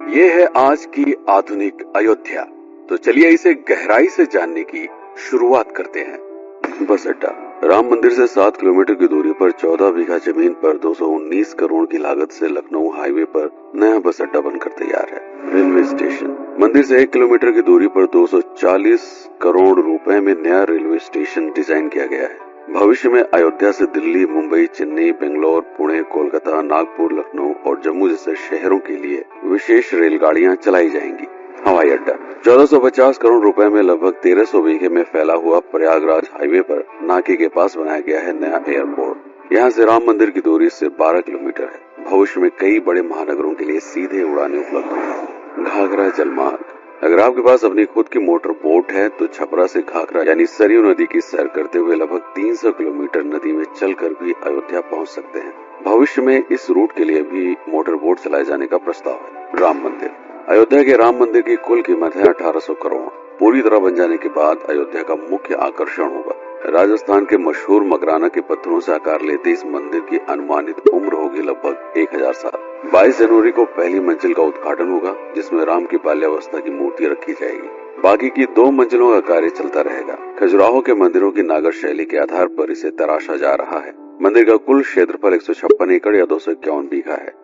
ये है आज की आधुनिक अयोध्या। तो चलिए इसे गहराई से जानने की शुरुआत करते हैं। बस अड्डा। राम मंदिर से 7 किलोमीटर की दूरी पर 14 बीघा जमीन पर 219 करोड़ की लागत से लखनऊ हाईवे पर नया बस अड्डा बनकर तैयार है। Railway station. मंदिर से 1 किलोमीटर की दूरी पर 240 करोड़ रुपए में नया रेलवे स्टेशन डिजाइन किया गया है। भविष्य में अयोध्या से दिल्ली, मुंबई, चेन्नई, बेंगलोर, पुणे, कोलकाता, नागपुर, लखनऊ और जम्मू जैसे शहरों के लिए विशेष रेलगाड़ियां चलाई जाएंगी। हवाई अड्डा। 1450 करोड़ रुपए में लगभग 1300 बीघे में फैला हुआ प्रयागराज हाईवे पर नाके के पास बनाया गया है नया एयरपोर्ट। यहाँ से राम मंदिर की दूरी सिर्फ 12 किलोमीटर है। भविष्य में कई बड़े महानगरों के लिए सीधे उड़ानें उपलब्ध होंगी। घाघरा जलमार्ग। अगर आपके पास अपनी खुद की मोटर बोट है तो छपरा से घाघरा यानी सरयू नदी की सैर करते हुए लगभग 300 किलोमीटर नदी में चलकर भी अयोध्या पहुंच सकते हैं। भविष्य में इस रूट के लिए भी मोटर बोट चलाए जाने का प्रस्ताव है। राम मंदिर। अयोध्या के राम मंदिर की कुल कीमत है 1800 करोड़। पूरी तरह बन जाने के बाद अयोध्या का मुख्य आकर्षण होगा। राजस्थान के मशहूर मकराना के पत्थरों से आकार लेते इस मंदिर की अनुमानित उम्र होगी लगभग 1000 साल। 22 जनवरी को पहली मंजिल का उद्घाटन होगा, जिसमें राम की बाल्यावस्था की मूर्ति रखी जाएगी। बाकी की 2 मंजिलों का कार्य चलता रहेगा। खजुराहो के मंदिरों की नागर शैली के आधार पर इसे तराशा जा रहा है। मंदिर का कुल क्षेत्रफल 156 एकड़ या 251 बीघा है।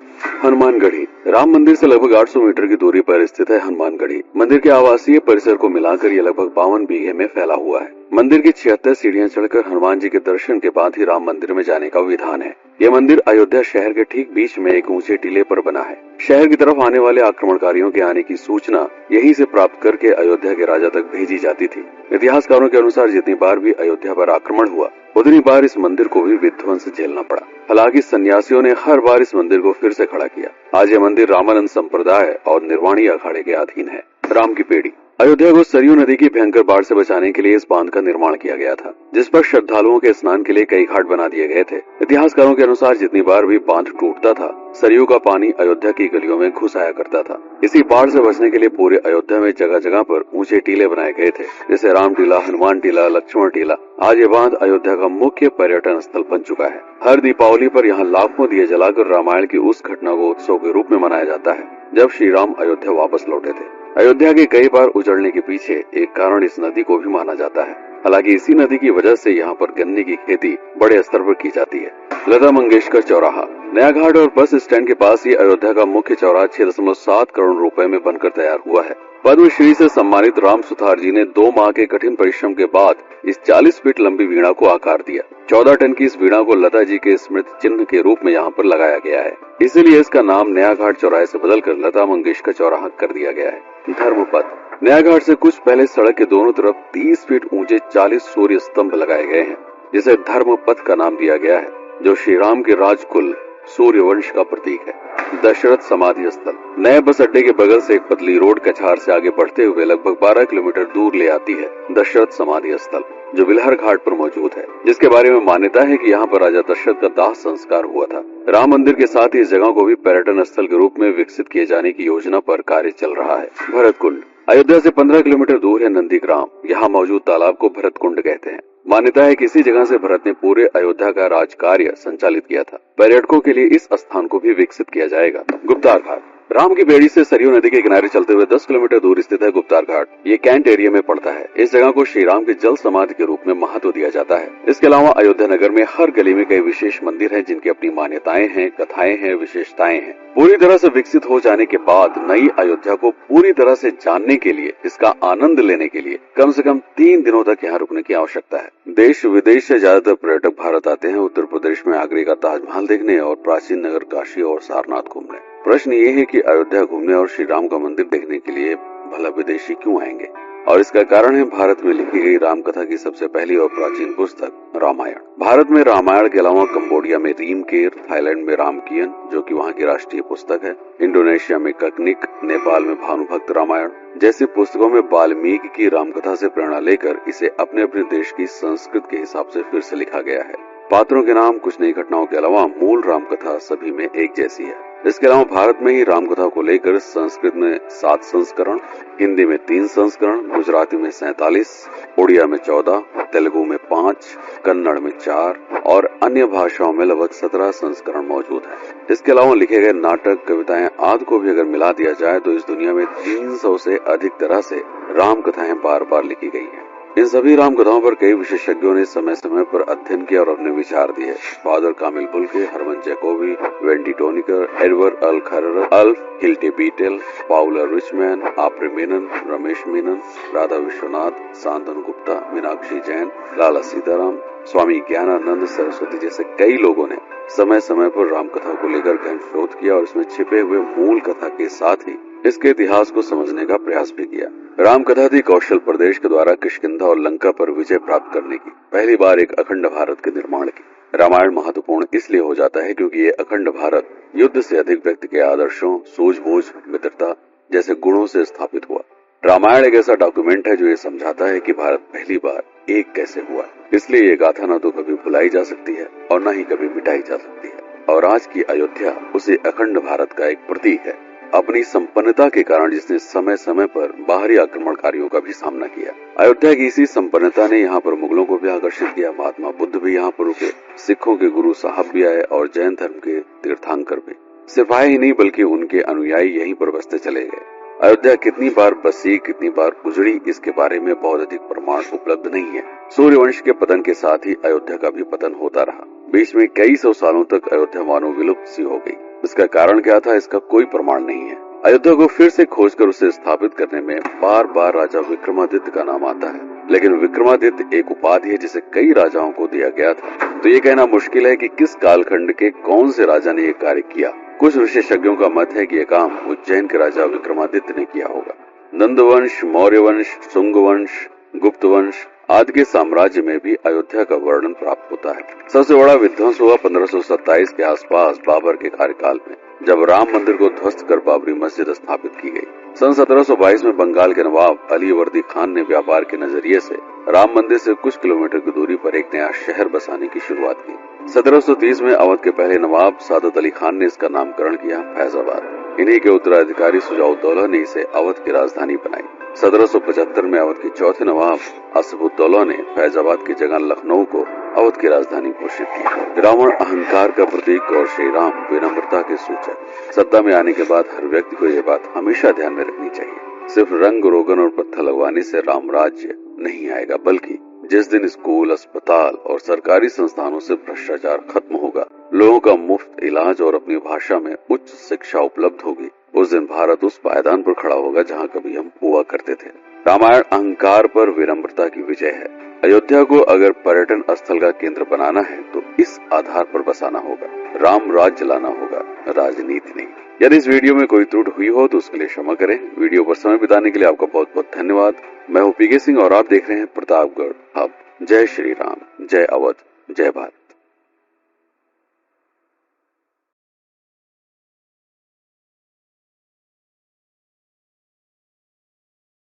हनुमानगढ़ी। राम मंदिर से लगभग 800 मीटर की दूरी पर स्थित है हनुमानगढ़ी। मंदिर के आवासीय परिसर को मिलाकर यह लगभग 52 बीघे में फैला हुआ है। मंदिर की 76 सीढ़ियां चढ़कर हनुमान जी के दर्शन के बाद ही राम मंदिर में जाने का विधान है। यह मंदिर अयोध्या शहर के ठीक बीच में एक ऊंचे टीले पर बना है। शहर की तरफ आने वाले आक्रमणकारियों के आने की सूचना यहीं से प्राप्त करके अयोध्या के राजा तक भेजी जाती थी। इतिहासकारों के अनुसार जितनी बार भी अयोध्या पर आक्रमण हुआ उतनी बार इस मंदिर को भी विध्वंस झेलना पड़ा। हालांकि सन्यासियों ने हर बार इस मंदिर को फिर से खड़ा किया। आज यह मंदिर रामानंद संप्रदाय और निर्वाणी अखाड़े के अधीन है। राम की पेड़ी। अयोध्या को सरयू नदी की भयंकर बाढ़ से बचाने के लिए इस बांध का निर्माण किया गया था, जिस पर श्रद्धालुओं के स्नान के लिए कई घाट बना दिए गए थे। इतिहासकारों के अनुसार जितनी बार भी बांध टूटता था, सरयू का पानी अयोध्या की गलियों में घुस आया करता था। इसी बाढ़ से बचने के लिए पूरे अयोध्या में जगह जगह पर ऊंचे टीले बनाए गए थे, जैसे राम टीला, हनुमान टीला, लक्ष्मण टीला। आज ये बांध अयोध्या का मुख्य पर्यटन स्थल बन चुका है। हर दीपावली पर यहाँ लाखों दिए जलाकर रामायण की उस घटना को उत्सव के रूप में मनाया जाता है जब श्री राम अयोध्या वापस लौटे थे। अयोध्या के कई बार उजड़ने के पीछे एक कारण इस नदी को भी माना जाता है। हालांकि इसी नदी की वजह से यहाँ पर गन्ने की खेती बड़े स्तर पर की जाती है। लता मंगेशकर चौराहा। नया घाट और बस स्टैंड के पास ही अयोध्या का मुख्य चौराहा 6.7 करोड़ रुपए में बनकर तैयार हुआ है। पद्मश्री से सम्मानित राम सुथार जी ने 2 माह के कठिन परिश्रम के बाद इस 40 फीट लंबी वीणा को आकार दिया। 14 टन की इस वीणा को लता जी के स्मृति चिन्ह के रूप में यहाँ पर लगाया गया है। इसीलिए इसका नाम नया घाट चौराहे से बदलकर लता मंगेशकर चौराहा कर दिया गया है। धर्मपथ। नया घाट से कुछ पहले सड़क के दोनों तरफ 30 फीट ऊंचे 40 सूर्य स्तंभ लगाए गए हैं, जिसे धर्मपथ का नाम दिया गया है, जो श्री राम के राजकुल सूर्यवंश का प्रतीक है। दशरथ समाधि स्थल। नए बस अड्डे के बगल से एक पतली रोड कछार से आगे बढ़ते हुए लगभग 12 किलोमीटर दूर ले आती है दशरथ समाधि स्थल, जो बिलहर घाट पर मौजूद है, जिसके बारे में मान्यता है कि यहाँ पर राजा दशरथ का दाह संस्कार हुआ था। राम मंदिर के साथ ही इस जगह को भी पर्यटन स्थल के रूप में विकसित किए जाने की योजना पर कार्य चल रहा है। भरत कुंड। अयोध्या से 15 किलोमीटर दूर है नंदीग्राम। यहाँ मौजूद तालाब को भरत कुंड कहते हैं। मान्यता है कि इसी जगह से भरत ने पूरे अयोध्या का राज कार्य संचालित किया था। पर्यटकों के लिए इस स्थान को भी विकसित किया जाएगा। गुप्तार घाट। राम की बेड़ी से सरयू नदी के किनारे चलते हुए 10 किलोमीटर दूर स्थित है गुप्तार घाट। ये कैंट एरिया में पड़ता है। इस जगह को श्री राम के जल समाधि के रूप में महत्व दिया जाता है। इसके अलावा अयोध्या नगर में हर गली में कई विशेष मंदिर हैं, जिनकी अपनी मान्यताएं हैं, कथाएं हैं, विशेषताएं हैं। पूरी तरह से विकसित हो जाने के बाद नई अयोध्या को पूरी तरह से जानने के लिए, इसका आनंद लेने के लिए कम से कम 3 दिनों तक यहाँ रुकने की आवश्यकता है। देश विदेश से ज्यादातर पर्यटक भारत आते हैं उत्तर प्रदेश में आगरे का ताजमहल देखने और प्राचीन नगर काशी और सारनाथ घूमने। प्रश्न ये है कि अयोध्या घूमने और श्री राम का मंदिर देखने के लिए भला विदेशी क्यों आएंगे? और इसका कारण है भारत में लिखी गई राम कथा की सबसे पहली और प्राचीन पुस्तक रामायण। भारत में रामायण के अलावा कंबोडिया में रीमकेर, थाईलैंड में रामकियन जो कि वहाँ की राष्ट्रीय पुस्तक है, इंडोनेशिया में ककनिक, नेपाल में भानुभक्त रामायण जैसी पुस्तकों में वाल्मीकि की रामकथा से प्रेरणा लेकर इसे अपने अपने देश की संस्कृत के हिसाब से फिर से लिखा गया है। पात्रों के नाम, कुछ नई घटनाओं के अलावा मूल रामकथा सभी में एक जैसी है। इसके अलावा भारत में ही रामकथा को लेकर संस्कृत में 7 संस्करण, हिंदी में 3 संस्करण, गुजराती में 47, उड़िया में 14, तेलुगु में 5, कन्नड़ में 4 और अन्य भाषाओं में लगभग 17 संस्करण मौजूद है। इसके अलावा लिखे गए नाटक, कविताएं आदि को भी अगर मिला दिया जाए तो इस दुनिया में 300 से अधिक तरह से राम कथाएं बार बार लिखी गई हैं। इन सभी राम कथाओं पर कई विशेषज्ञों ने समय समय पर अध्ययन किया और अपने विचार दिए। फादर कामिल Bulcke, Harman Jacobi, Wendy टोनिकर, Edward अल खरर, अल्फ हिल्टे बीटेल, पाउला रिचमैन, आपरे मेनन, रमेश मेनन, राधा विश्वनाथ, शांतनु गुप्ता, मीनाक्षी जैन, लाला सीताराम, स्वामी ज्ञानानंद सरस्वती जैसे कई लोगों ने समय समय पर रामकथा को लेकर गहन शोध किया और इसमें छिपे हुए मूल कथा के साथ ही इसके इतिहास को समझने का प्रयास भी किया। रामकथा थी कौशल प्रदेश के द्वारा किष्किंधा और लंका पर विजय प्राप्त करने की पहली बार एक अखंड भारत के निर्माण की। रामायण महत्वपूर्ण इसलिए हो जाता है क्योंकि ये अखंड भारत युद्ध से अधिक व्यक्ति के आदर्शों, सूझबूझ, मित्रता जैसे गुणों से स्थापित हुआ। रामायण एक ऐसा डॉक्यूमेंट है जो ये समझाता है कि भारत पहली बार एक कैसे हुआ। इसलिए ये गाथा न तो कभी भुलाई जा सकती है और न ही कभी मिटाई जा सकती है। और आज की अयोध्या उसी अखंड भारत का एक प्रतीक है, अपनी संपन्नता के कारण जिसने समय समय पर बाहरी आक्रमणकारियों का भी सामना किया। अयोध्या की इसी संपन्नता ने यहाँ पर मुगलों को भी आकर्षित किया। महात्मा बुद्ध भी यहाँ पर रुके, सिखों के गुरु साहब भी आए और जैन धर्म के तीर्थंकर भी। सिर्फ आए ही नहीं बल्कि उनके अनुयायी यहीं पर बसते चले गए। अयोध्या कितनी बार बसी, कितनी बार उजड़ी, इसके बारे में बहुत अधिक प्रमाण उपलब्ध नहीं है। सूर्यवंश के पतन के साथ ही अयोध्या का भी पतन होता रहा। बीच में कई सौ सालों तक अयोध्या मानो विलुप्त सी हो गई। इसका कारण क्या था, इसका कोई प्रमाण नहीं है। अयोध्या को फिर से खोजकर उसे स्थापित करने में बार बार राजा विक्रमादित्य का नाम आता है, लेकिन विक्रमादित्य एक उपाधि है जिसे कई राजाओं को दिया गया था। तो ये कहना मुश्किल है कि किस कालखंड के कौन से राजा ने यह कार्य किया। कुछ विशेषज्ञों का मत है कि यह काम उज्जैन के राजा विक्रमादित्य ने किया होगा। नंद वंश, मौर्य वंश, शुंग वंश, गुप्त वंश आदि के साम्राज्य में भी अयोध्या का वर्णन प्राप्त होता है। सबसे बड़ा विध्वंस हुआ 1527 के आसपास बाबर के कार्यकाल में, जब राम मंदिर को ध्वस्त कर बाबरी मस्जिद स्थापित की गई। सन 1722 में बंगाल के नवाब अलीवर्दी खान ने व्यापार के नजरिए से राम मंदिर से कुछ किलोमीटर की दूरी पर एक नया शहर बसाने की शुरुआत की। 1730 में अवध के पहले नवाब सादत अली खान ने इसका नामकरण किया फैजाबाद। इन्हीं के उत्तराधिकारी सुजाउद्दौला ने इसे अवध की राजधानी बनाई। 1775 में अवध के चौथे नवाब असफुद्दौला ने फैजाबाद की जगह लखनऊ को अवध की राजधानी घोषित की। रावण अहंकार का प्रतीक और श्री राम विनम्रता के सूचक। सत्ता में आने के बाद हर व्यक्ति को यह बात हमेशा ध्यान में रखनी चाहिए, सिर्फ रंग रोगन और पत्थर लगवाने से राम राज्य नहीं आएगा, बल्कि जिस दिन स्कूल, अस्पताल और सरकारी संस्थानों से भ्रष्टाचार खत्म होगा, लोगों का मुफ्त इलाज और अपनी भाषा में उच्च शिक्षा उपलब्ध होगी, उस दिन भारत उस पायदान पर खड़ा होगा जहाँ कभी हम हुआ करते थे। रामायण अहंकार पर विनम्रता की विजय है। अयोध्या को अगर पर्यटन स्थल का केंद्र बनाना है तो इस आधार पर बसाना होगा, राम राज्य लाना होगा, राजनीति नहीं। यदि इस वीडियो में कोई त्रुटि हुई हो तो उसके लिए क्षमा करें। वीडियो पर समय बिताने के लिए आपका बहुत बहुत धन्यवाद। मैं हूँ पीके सिंह और आप देख रहे हैं प्रतापगढ़ हब। जय श्री राम, जय अवध, जय भारत।